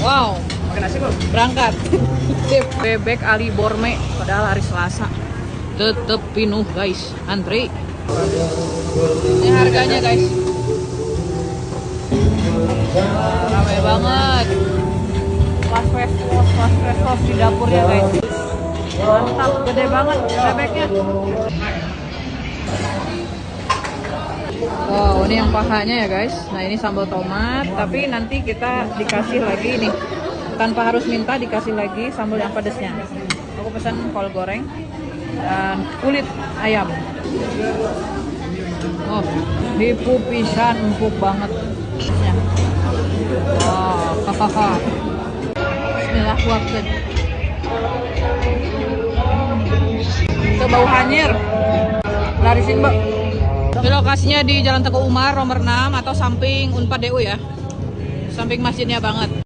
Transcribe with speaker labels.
Speaker 1: Wow,
Speaker 2: Makan nasi belum?
Speaker 1: berangkat. Bebek Ali Borme, padahal hari Selasa. Tetep penuh guys, antri. Ini harganya guys. Wah, ramai banget. Pas di dapurnya guys. Mantap, gede banget bebeknya. Wow, ini yang pahanya ya guys. Nah ini sambal tomat, tapi nanti kita dikasih lagi nih. Tanpa harus minta, dikasih lagi sambal yang pedesnya. Aku pesan kol goreng dan kulit ayam. Oh, hipu pisan, empuk banget. Wow, hahaha. Bismillah, kuatkan. Itu bau hanyir. Larisin mbak. Ini lokasinya di Jalan Teguh Umar nomor 6 atau samping Unpad DU ya. Samping masjidnya banget.